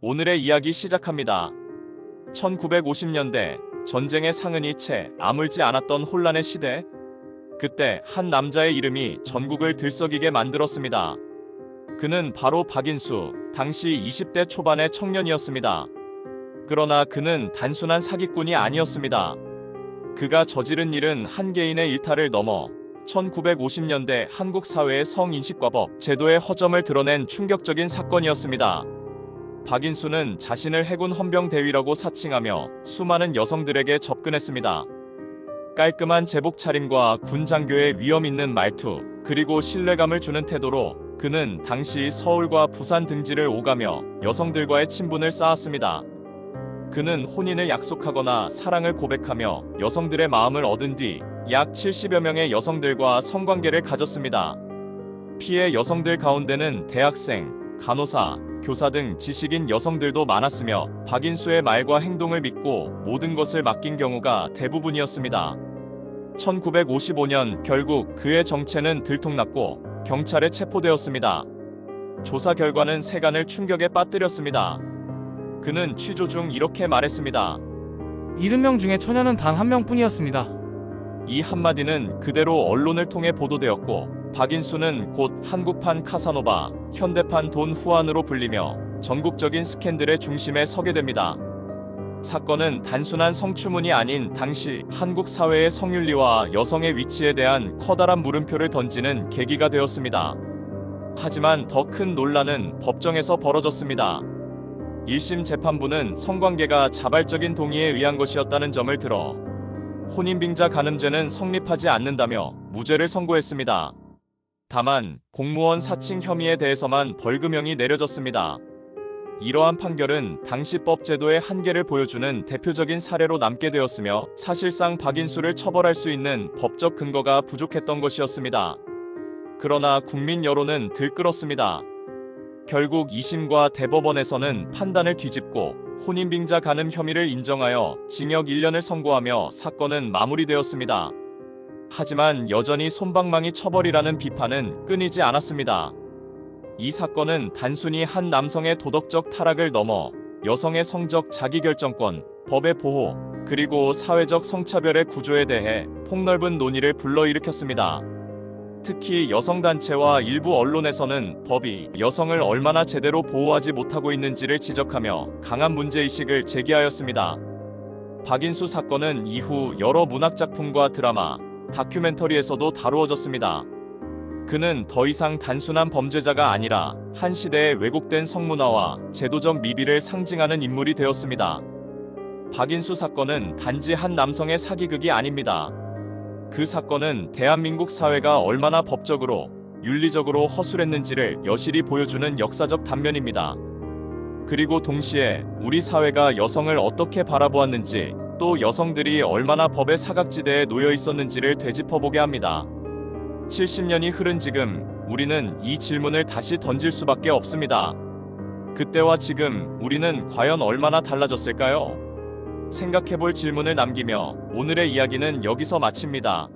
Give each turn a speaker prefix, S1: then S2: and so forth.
S1: 오늘의 이야기 시작합니다. 1950년대 전쟁의 상흔이 채 아물지 않았던 혼란의 시대. 그때 한 남자의 이름이 전국을 들썩이게 만들었습니다. 그는 바로 박인수, 당시 20대 초반의 청년이었습니다. 그러나 그는 단순한 사기꾼이 아니었습니다. 그가 저지른 일은 한 개인의 일탈을 넘어 1950년대 한국 사회의 성인식과법 제도의 허점을 드러낸 충격적인 사건이었습니다. 박인수는 자신을 해군 헌병대위라고 사칭하며 수많은 여성들에게 접근했습니다. 깔끔한 제복 차림과 군 장교의 위험 있는 말투, 그리고 신뢰감을 주는 태도로 그는 당시 서울과 부산 등지를 오가며 여성들과의 친분을 쌓았습니다. 그는 혼인을 약속하거나 사랑을 고백하며 여성들의 마음을 얻은 뒤 약 70여 명의 여성들과 성관계를 가졌습니다. 피해 여성들 가운데는 대학생, 간호사, 교사 등 지식인 여성들도 많았으며 박인수의 말과 행동을 믿고 모든 것을 맡긴 경우가 대부분이었습니다. 1955년 결국 그의 정체는 들통났고 경찰에 체포되었습니다. 조사 결과는 세간을 충격에 빠뜨렸습니다. 그는 취조 중 이렇게 말했습니다.
S2: 70명 중에 처녀는 단 한 명뿐이었습니다.
S1: 이 한마디는 그대로 언론을 통해 보도되었고 박인수는 곧 한국판 카사노바, 현대판 돈 후안으로 불리며 전국적인 스캔들의 중심에 서게 됩니다. 사건은 단순한 성추문이 아닌 당시 한국 사회의 성윤리와 여성의 위치에 대한 커다란 물음표를 던지는 계기가 되었습니다. 하지만 더 큰 논란은 법정에서 벌어졌습니다. 1심 재판부는 성관계가 자발적인 동의에 의한 것이었다는 점을 들어 혼인빙자 간음죄는 성립하지 않는다며 무죄를 선고했습니다. 다만 공무원 사칭 혐의에 대해서만 벌금형이 내려졌습니다. 이러한 판결은 당시 법 제도의 한계를 보여주는 대표적인 사례로 남게 되었으며 사실상 박인수를 처벌할 수 있는 법적 근거가 부족했던 것이었습니다. 그러나 국민 여론은 들끓었습니다. 결국 2심과 대법원에서는 판단을 뒤집고 혼인빙자 간음 혐의를 인정하여 징역 1년을 선고하며 사건은 마무리되었습니다. 하지만 여전히 솜방망이 처벌이라는 비판은 끊이지 않았습니다. 이 사건은 단순히 한 남성의 도덕적 타락을 넘어 여성의 성적 자기결정권, 법의 보호, 그리고 사회적 성차별의 구조에 대해 폭넓은 논의를 불러일으켰습니다. 특히 여성단체와 일부 언론에서는 법이 여성을 얼마나 제대로 보호하지 못하고 있는지를 지적하며 강한 문제의식을 제기하였습니다. 박인수 사건은 이후 여러 문학작품과 드라마, 다큐멘터리에서도 다루어졌습니다. 그는 더 이상 단순한 범죄자가 아니라 한 시대의 왜곡된 성문화와 제도적 미비를 상징하는 인물이 되었습니다. 박인수 사건은 단지 한 남성의 사기극이 아닙니다. 그 사건은 대한민국 사회가 얼마나 법적으로, 윤리적으로 허술했는지를 여실히 보여주는 역사적 단면입니다. 그리고 동시에 우리 사회가 여성을 어떻게 바라보았는지, 또 여성들이 얼마나 법의 사각지대에 놓여 있었는지를 되짚어보게 합니다. 70년이 흐른 지금 우리는 이 질문을 다시 던질 수밖에 없습니다. 그때와 지금 우리는 과연 얼마나 달라졌을까요? 생각해볼 질문을 남기며 오늘의 이야기는 여기서 마칩니다.